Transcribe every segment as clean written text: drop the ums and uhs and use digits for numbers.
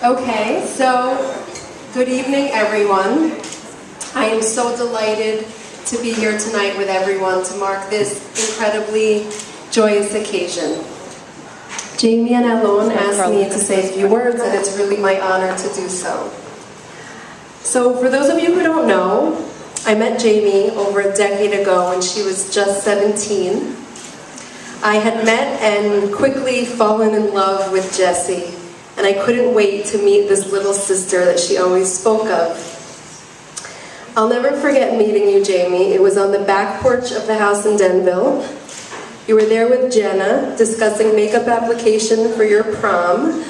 Okay, so good evening, everyone. I am so delighted to be here tonight with everyone to mark this incredibly joyous occasion. Jamie and Alon asked me to say a few words, and it's really my honor to do so. So for those of you who don't know, I met Jamie over a decade ago when she was just 17. I had met and quickly fallen in love with Jessie, and I couldn't wait to meet this little sister that she always spoke of. I'll never forget meeting you, Jamie. It was on the back porch of the house in Denville. You were there with Jenna, discussing makeup application for your prom,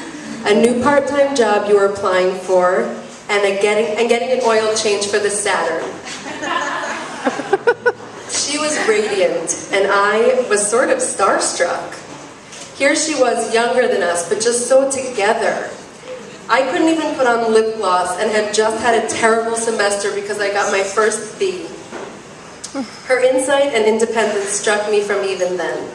a new part-time job you were applying for, and getting an oil change for the Saturn. She was radiant, and I was sort of starstruck. Here she was, younger than us, but just so together. I couldn't even put on lip gloss and had just had a terrible semester because I got my first B. Her insight and independence struck me from even then.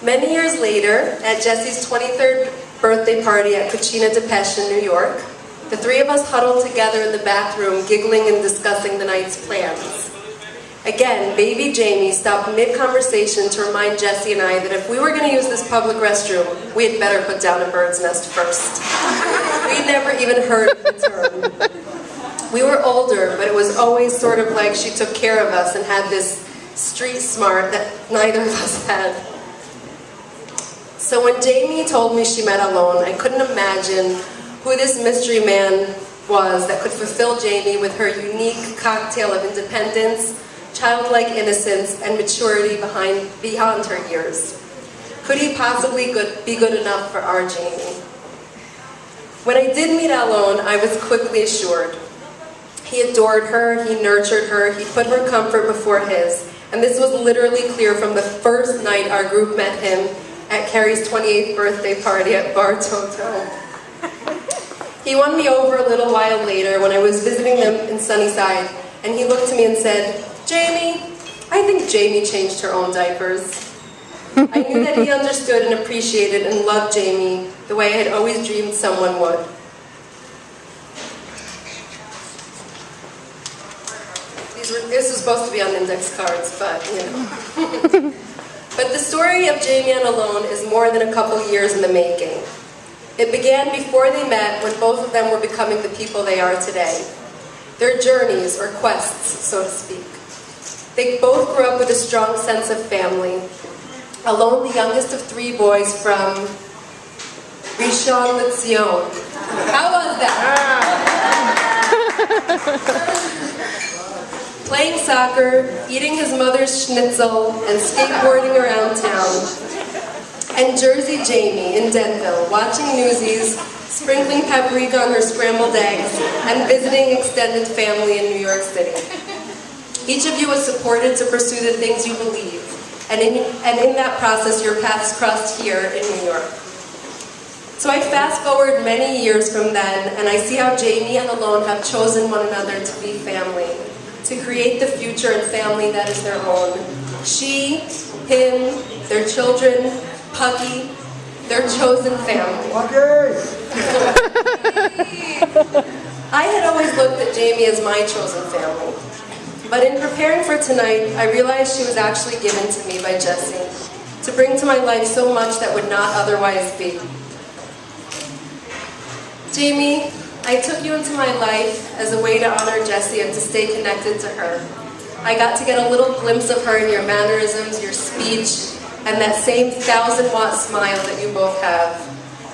Many years later, at Jessie's 23rd birthday party at Cucina de Pesce in New York, the three of us huddled together in the bathroom, giggling and discussing the night's plans. Again, baby Jamie stopped mid-conversation to remind Jessie and I that if we were going to use this public restroom, we had better put down a bird's nest first. We'd never even heard of the term. We were older, but it was always sort of like she took care of us and had this street smart that neither of us had. So when Jamie told me she met Alon, I couldn't imagine who this mystery man was that could fulfill Jamie with her unique cocktail of independence, childlike innocence, and maturity beyond her years. Could he possibly be good enough for our Jamie? When I did meet Alon, I was quickly assured. He adored her, he nurtured her, he put her comfort before his, and this was literally clear from the first night our group met him at Carrie's 28th birthday party at Bar Toto. He won me over a little while later when I was visiting them in Sunnyside, and he looked to me and said, "Jamie, I think Jamie changed her own diapers." I knew that he understood and appreciated and loved Jamie the way I had always dreamed someone would. This was supposed to be on index cards, but you know. But the story of Jamie and Alon is more than a couple years in the making. It began before they met, when both of them were becoming the people they are today. Their journeys, or quests, so to speak. They both grew up with a strong sense of family. Alon, the youngest of three boys from Rishon LeZion. How was that? Playing soccer, eating his mother's schnitzel, and skateboarding around town. And Jersey Jamie in Denville, watching Newsies, sprinkling paprika on her scrambled eggs, and visiting extended family in New York City. Each of you was supported to pursue the things you believe, and in that process your paths crossed here in New York. So I fast forward many years from then, and I see how Jamie and Alon have chosen one another to be family, to create the future and family that is their own. She, him, their children, Puggy, their chosen family. I had always looked at Jamie as my chosen family. But in preparing for tonight, I realized she was actually given to me by Jessie, to bring to my life so much that would not otherwise be. Jamie, I took you into my life as a way to honor Jessie and to stay connected to her. I got to get a little glimpse of her in your mannerisms, your speech, and that same 1,000-watt smile that you both have.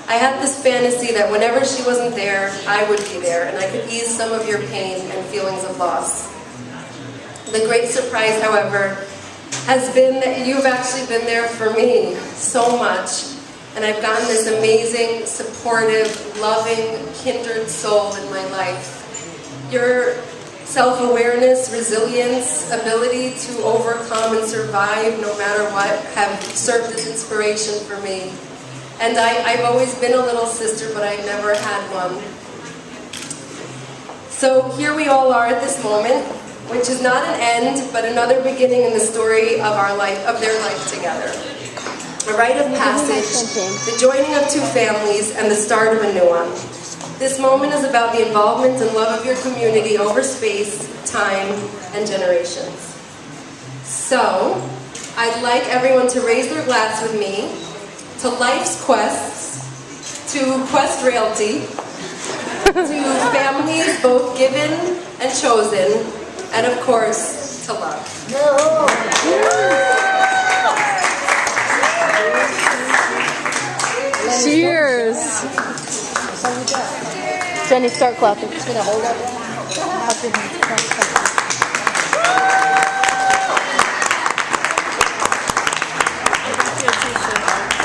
I had this fantasy that whenever she wasn't there, I would be there, and I could ease some of your pain and feelings of loss. The great surprise, however, has been that you've actually been there for me so much, and I've gotten this amazing, supportive, loving, kindred soul in my life. Your self-awareness, resilience, ability to overcome and survive no matter what have served as inspiration for me. And I've always been a little sister, but I've never had one. So here we all are at this moment, which is not an end, but another beginning in the story of their life together. a rite of passage, the joining of two families, and the start of a new one. This moment is about the involvement and love of your community over space, time, and generations. So, I'd like everyone to raise their glass with me to life's quests, to Quest Realty, to families both given and chosen, and of course, to love. Cheers! Jenny, start clapping. Just gonna hold up.